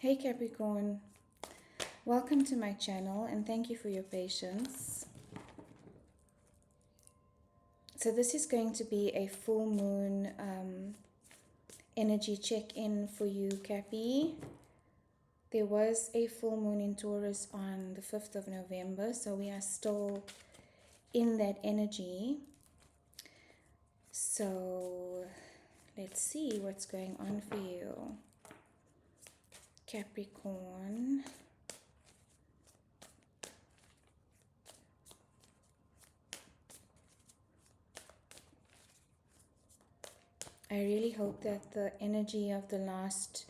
Hey Capricorn, welcome to my channel and thank you for your patience. So this is going to be a full moon energy check-in for you, Cappy. There was a full moon in Taurus on the 5th of November, so we are still in that energy. So let's see what's going on for you, Capricorn. I really hope that the energy of the last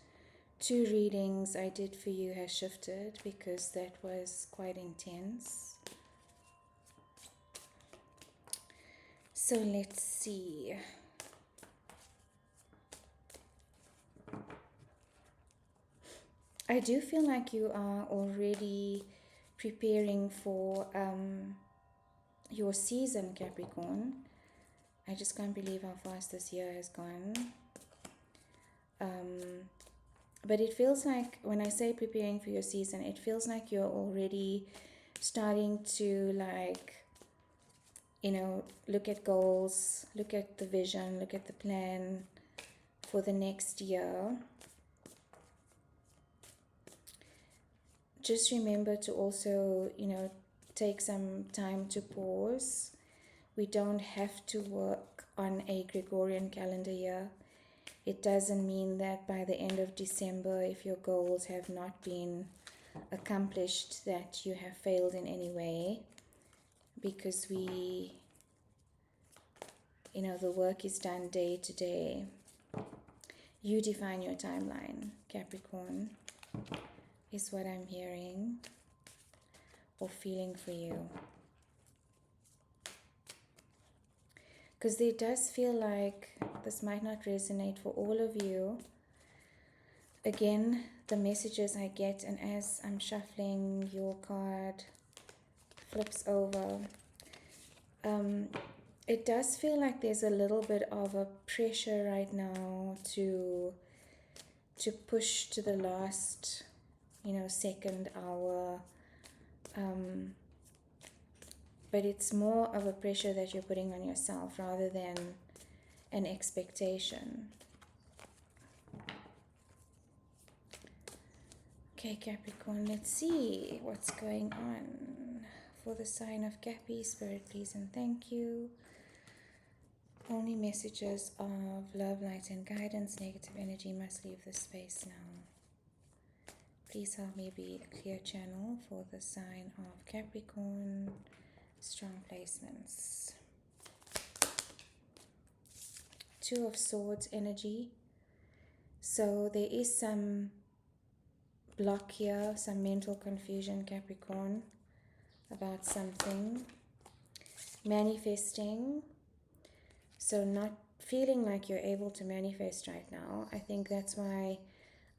two readings I did for you has shifted, because that was quite intense. So let's see. I do feel like you are already preparing for your season, Capricorn. I just can't believe how fast this year has gone. But it feels like, when I say preparing for your season, it feels like you're already starting to, like, you know, look at goals, look at the vision, look at the plan for the next year. Just remember to also, you know, take some time to pause. We don't have to work on a Gregorian calendar year. It doesn't mean that by the end of December, if your goals have not been accomplished, that you have failed in any way, because we, you know, the work is done day to day. You define your timeline, Capricorn, is what I'm hearing or feeling for you. Because there does feel like this might not resonate for all of you. Again, the messages I get, and as I'm shuffling, your card flips over. It does feel like there's a little bit of a pressure right now to push to the last, you know, second hour. But it's more of a pressure that you're putting on yourself rather than an expectation. Okay, Capricorn, let's see what's going on for the sign of Cappy. Spirit, please and thank you. Only messages of love, light, and guidance. Negative energy must leave this space now. Please help me be a clear channel for the sign of Capricorn. Strong placements. Two of Swords energy. So there is some block here, some mental confusion, Capricorn, about something. Manifesting. So not feeling like you're able to manifest right now. I think that's why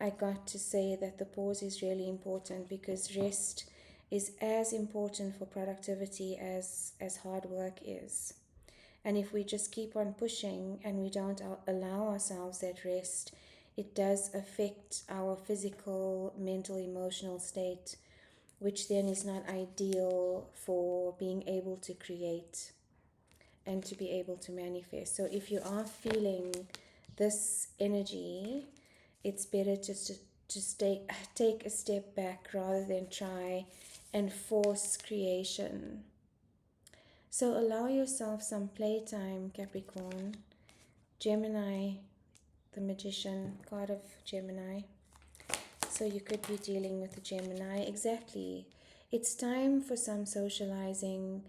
I got to say that the pause is really important, because rest is as important for productivity as hard work is. And if we just keep on pushing and we don't allow ourselves that rest, it does affect our physical, mental, emotional state, which then is not ideal for being able to create and to be able to manifest. So if you are feeling this energy, it's better just to take a step back rather than try and force creation. So allow yourself some playtime, Capricorn. Gemini, the Magician, card of Gemini. So you could be dealing with the Gemini. Exactly. It's time for some socializing,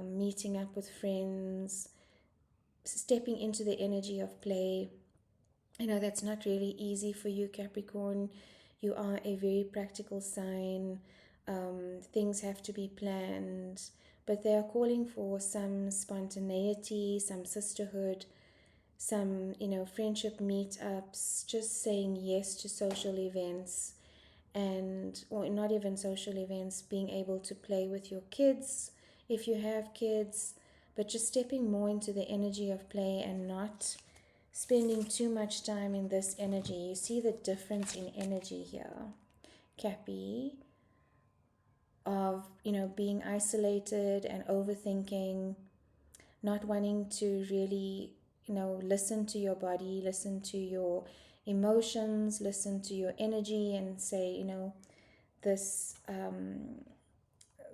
meeting up with friends, stepping into the energy of play. I know that's not really easy for you, Capricorn. You are a very practical sign. Things have to be planned, but they are calling for some spontaneity, some sisterhood, some, you know, friendship meetups, just saying yes to social events, and, or not even social events, being able to play with your kids if you have kids, but just stepping more into the energy of play and not spending too much time in this energy. You see the difference in energy here, Cappy, of, you know, being isolated and overthinking, not wanting to really, you know, listen to your body, listen to your emotions, listen to your energy, and say, you know, this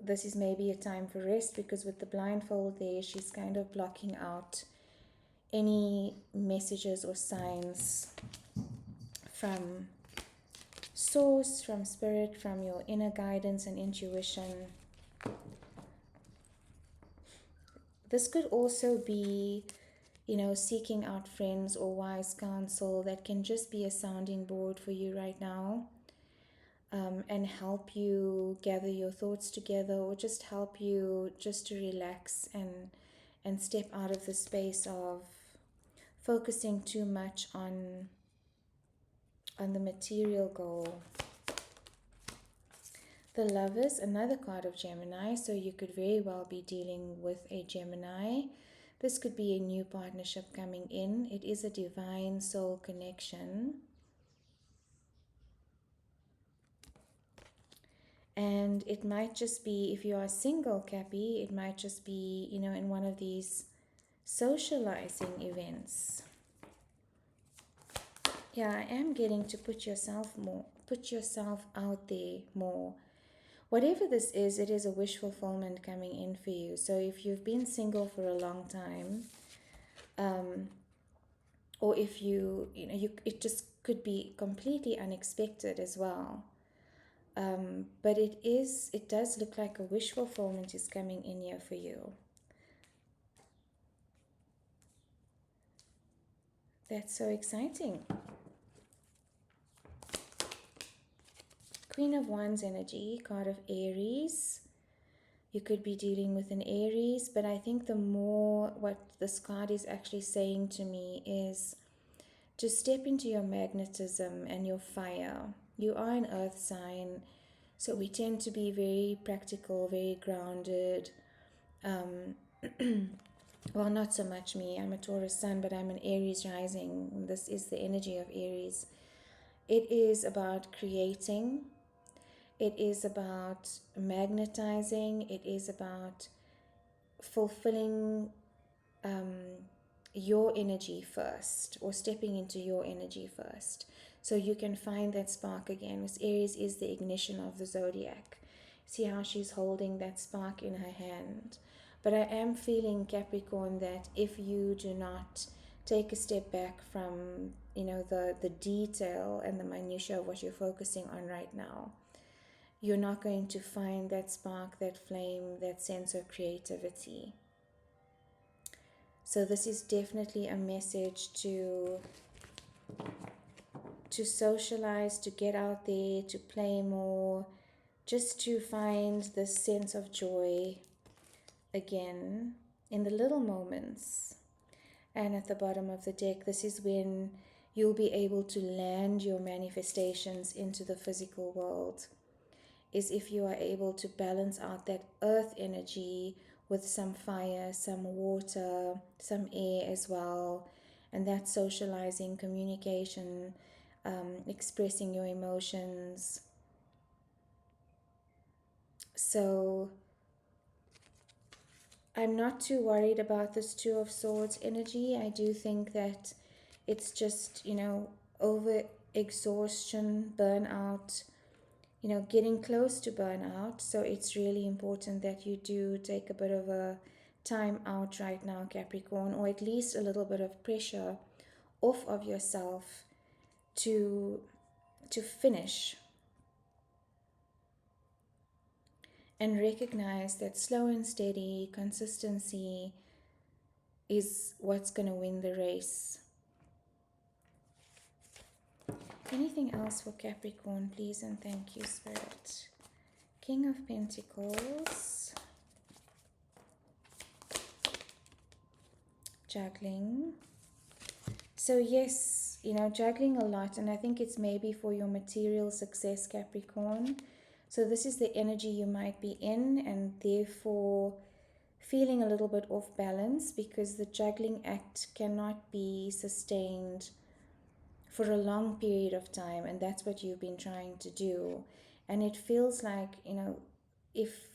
this is maybe a time for rest, because with the blindfold there, she's kind of blocking out any messages or signs from source, from spirit, from your inner guidance and intuition. This could also be, you know, seeking out friends or wise counsel that can just be a sounding board for you right now, and help you gather your thoughts together, or just help you just to relax and step out of the space of focusing too much on the material goal. The Lovers, another card of Gemini, so you could very well be dealing with a Gemini. This could be a new partnership coming in. It is a divine soul connection. And it might just be, if you are single, Cappy, it might just be, you know, in one of these socializing events. Yeah, I am getting to put yourself out there more. Whatever this is, it is a wish fulfillment coming in for you. So if you've been single for a long time, or if it just could be completely unexpected as well. But it does look like a wish fulfillment is coming in here for you. That's so exciting. Queen of Wands energy, card of Aries. You could be dealing with an Aries, but I think the more what this card is actually saying to me is to step into your magnetism and your fire. You are an earth sign, so we tend to be very practical, very grounded. Well, not so much me. I'm a Taurus sun, but I'm an Aries rising. This is the energy of Aries. It is about creating. It is about magnetizing. It is about fulfilling your energy first, or stepping into your energy first, so you can find that spark again. Because Aries is the ignition of the zodiac. See how she's holding that spark in her hand. But I am feeling, Capricorn, that if you do not take a step back from, you know, the detail and the minutiae of what you're focusing on right now, you're not going to find that spark, that flame, that sense of creativity. So this is definitely a message to socialize, to get out there, to play more, just to find this sense of joy again in the little moments. And at the bottom of the deck, this is when you'll be able to land your manifestations into the physical world, is if you are able to balance out that earth energy with some fire, some water, some air as well, and that socializing, communication, expressing your emotions. So I'm not too worried about this Two of Swords energy. I do think that it's just, you know, over exhaustion, burnout, you know, getting close to burnout. So it's really important that you do take a bit of a time out right now, Capricorn, or at least a little bit of pressure off of yourself to finish, and recognize that slow and steady consistency is what's going to win the race. Anything else for Capricorn, please, and thank you, Spirit. King of Pentacles. Juggling. So yes, you know, juggling a lot, and I think it's maybe for your material success, Capricorn. So this is the energy you might be in, and therefore feeling a little bit off balance, because the juggling act cannot be sustained for a long period of time, and that's what you've been trying to do. And it feels like, if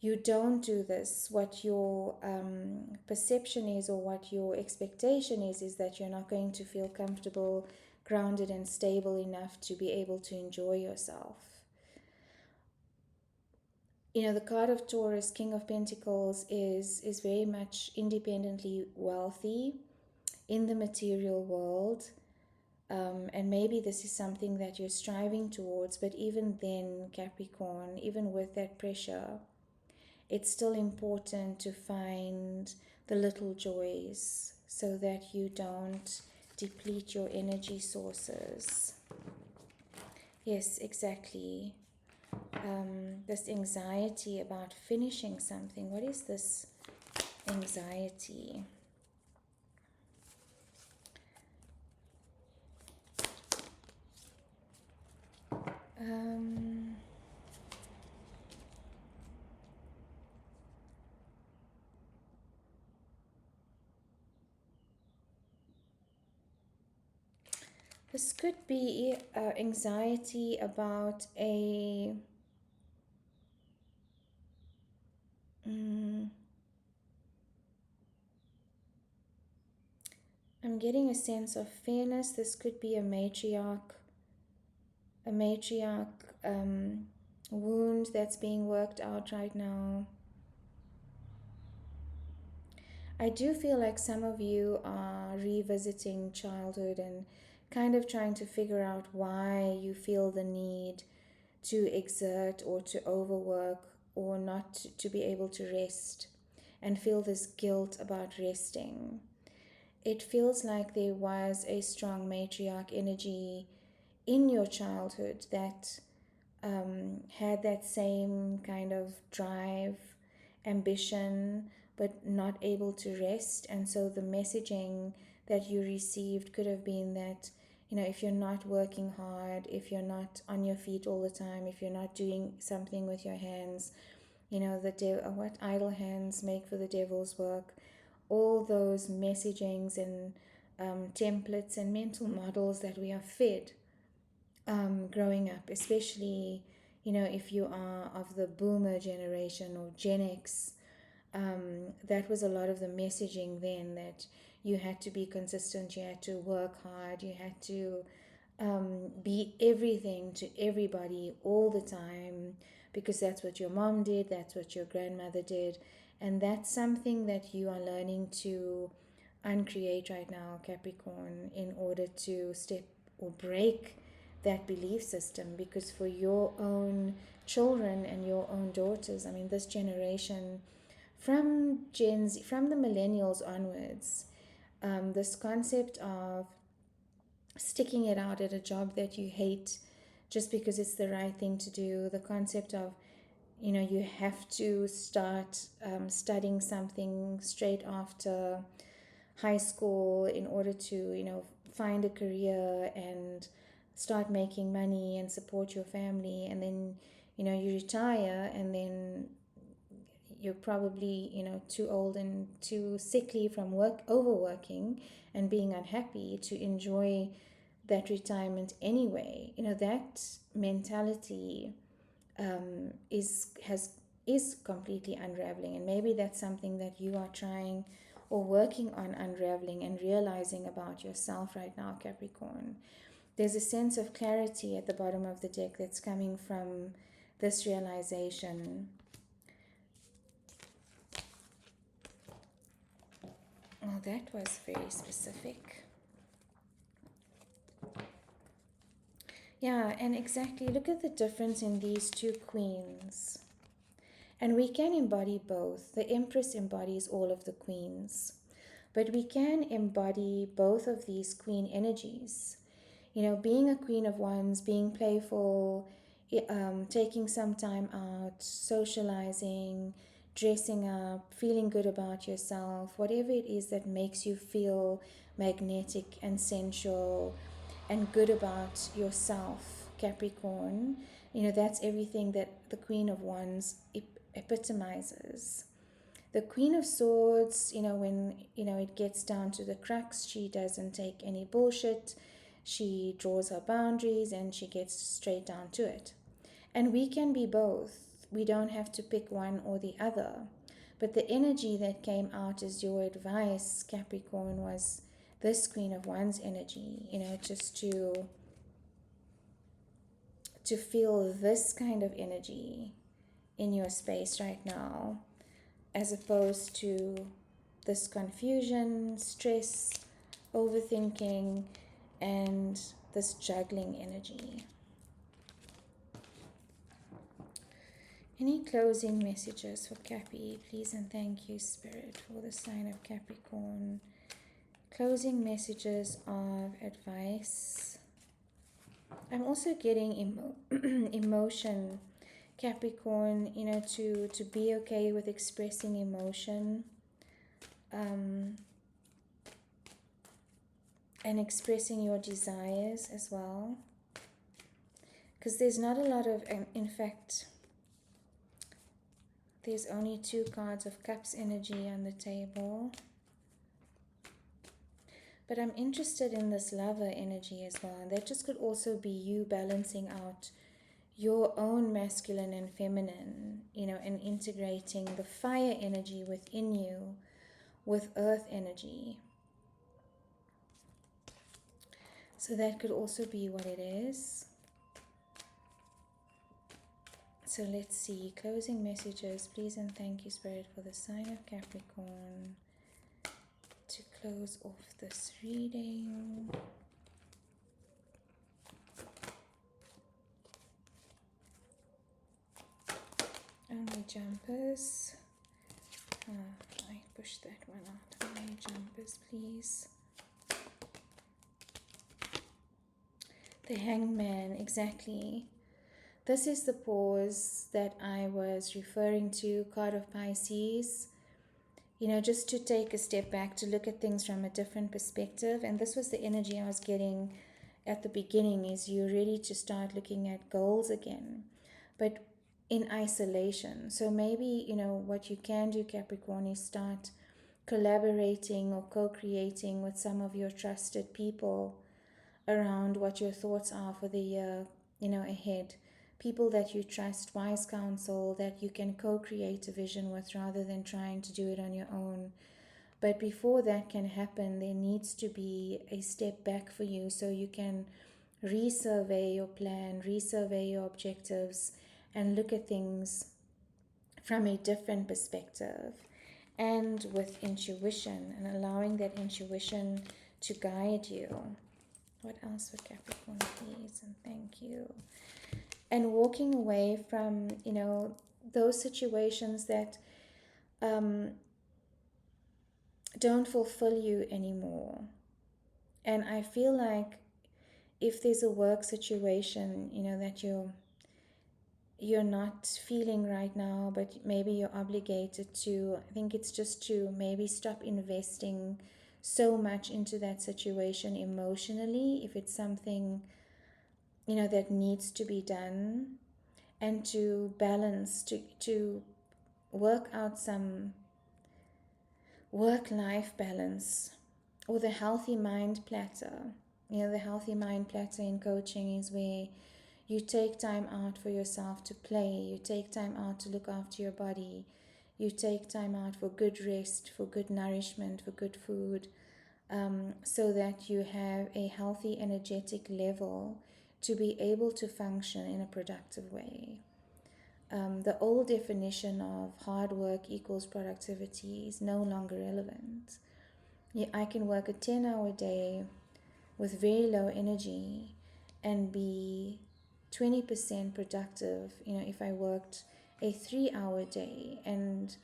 you don't do this, what your perception is, or what your expectation is that you're not going to feel comfortable, grounded, and stable enough to be able to enjoy yourself. The card of Taurus, King of Pentacles, is very much independently wealthy in the material world. And maybe this is something that you're striving towards, but even then, Capricorn, even with that pressure, it's still important to find the little joys so that you don't deplete your energy sources. Yes, exactly. This anxiety about finishing something. What is this anxiety? This could be anxiety about I'm getting a sense of fairness. This could be a matriarch wound that's being worked out right now. I do feel like some of you are revisiting childhood and kind of trying to figure out why you feel the need to exert or to overwork or not to be able to rest, and feel this guilt about resting. It feels like there was a strong matriarch energy in your childhood that had that same kind of drive, ambition, but not able to rest. And so the messaging that you received could have been that, if you're not working hard, if you're not on your feet all the time, if you're not doing something with your hands, what idle hands make for the devil's work, all those messagings and templates and mental models that we are fed growing up, especially, if you are of the boomer generation or Gen X, that was a lot of the messaging then, that you had to be consistent, you had to work hard, you had to be everything to everybody all the time, because that's what your mom did, that's what your grandmother did. And that's something that you are learning to uncreate right now, Capricorn, in order to step or break that belief system. Because for your own children and your own daughters, I mean, this generation, from Gen Z, from the millennials onwards, this concept of sticking it out at a job that you hate just because it's the right thing to do, the concept of, you have to start studying something straight after high school in order to, find a career and start making money and support your family. And then, you retire, and then you're probably, too old and too sickly from overworking and being unhappy to enjoy that retirement anyway. That mentality is completely unraveling, and maybe that's something that you are trying or working on unraveling and realizing about yourself right now, Capricorn. There's a sense of clarity at the bottom of the deck that's coming from this realization. Oh, that was very specific. Yeah, and exactly, look at the difference in these two queens. And we can embody both. The Empress embodies all of the queens, but we can embody both of these queen energies. Being a queen of wands, being playful, taking some time out, socializing, dressing up, feeling good about yourself, whatever it is that makes you feel magnetic and sensual and good about yourself, Capricorn. That's everything that the Queen of Wands epitomizes. The Queen of Swords, when, it gets down to the crux, she doesn't take any bullshit. She draws her boundaries and she gets straight down to it. And we can be both. We don't have to pick one or the other. But the energy that came out as your advice, Capricorn, was this Queen of Wands energy, just to feel this kind of energy in your space right now, as opposed to this confusion, stress, overthinking, and this juggling energy. Any closing messages for Cappy, please and thank you, Spirit, for the sign of Capricorn. Closing messages of advice. I'm also getting emotion, Capricorn, to be okay with expressing emotion, and expressing your desires as well. Because there's not a lot of, in fact, there's only 2 cards of Cups energy on the table. But I'm interested in this Lover energy as well. And that just could also be you balancing out your own masculine and feminine, and integrating the fire energy within you with earth energy. So that could also be what it is. So let's see, closing messages, please and thank you, Spirit, for the sign of Capricorn to close off this reading. Only jumpers. I pushed that one out. Only jumpers, please. The Hangman, exactly. This is the pause that I was referring to, card of Pisces. Just to take a step back, to look at things from a different perspective. And this was the energy I was getting at the beginning, is you're ready to start looking at goals again, but in isolation. So maybe, what you can do, Capricorn, is start collaborating or co-creating with some of your trusted people around what your thoughts are for the year, ahead. People that you trust, wise counsel that you can co-create a vision with rather than trying to do it on your own. But before that can happen, there needs to be a step back for you so you can resurvey your plan, resurvey your objectives, and look at things from a different perspective and with intuition, and allowing that intuition to guide you. What else for Capricorn, please? And thank you. And walking away from, those situations that don't fulfill you anymore. And I feel like if there's a work situation, that you're not feeling right now, but maybe you're obligated to, I think it's just to maybe stop investing so much into that situation emotionally, if it's something that needs to be done, and to balance, to work out some work-life balance, or the healthy mind platter. The healthy mind platter in coaching is where you take time out for yourself to play, you take time out to look after your body, you take time out for good rest, for good nourishment, for good food, so that you have a healthy energetic level to be able to function in a productive way. The old definition of hard work equals productivity is no longer relevant. I can work a 10-hour day with very low energy and be 20% productive, if I worked a 3-hour day and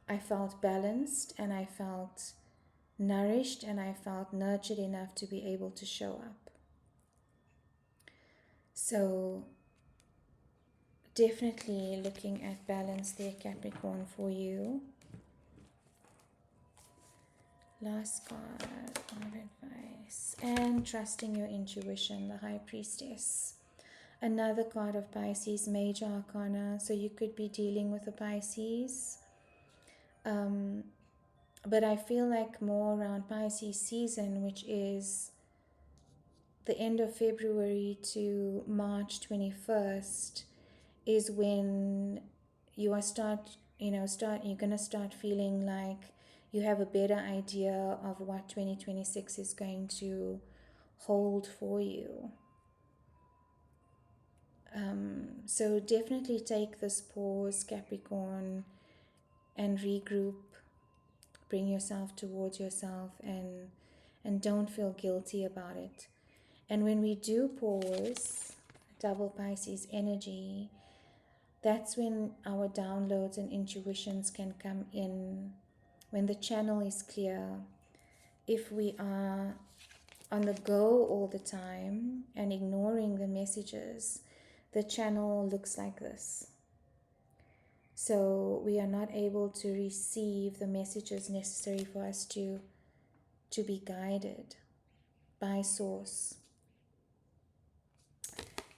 I felt balanced and I felt nourished and I felt nurtured enough to be able to show up. So definitely looking at balance there, Capricorn, for you. Last card of advice. And trusting your intuition, the High Priestess. Another card of Pisces, Major Arcana. So you could be dealing with a Pisces. But I feel like more around Pisces season, which is the end of February to March 21st, is when you are you're going to start feeling like you have a better idea of what 2026 is going to hold for you. So definitely take this pause, Capricorn, and regroup. Bring yourself towards yourself, and don't feel guilty about it. And when we do pause, double Pisces energy, that's when our downloads and intuitions can come in, when the channel is clear. If we are on the go all the time and ignoring the messages, the channel looks like this. So we are not able to receive the messages necessary for us to be guided by source.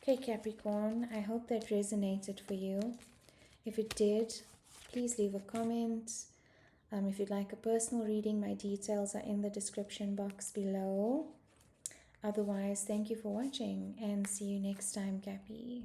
Okay, Capricorn, I hope that resonated for you. If it did, please leave a comment. If you'd like a personal reading, my details are in the description box below. Otherwise, thank you for watching and see you next time, Cappy.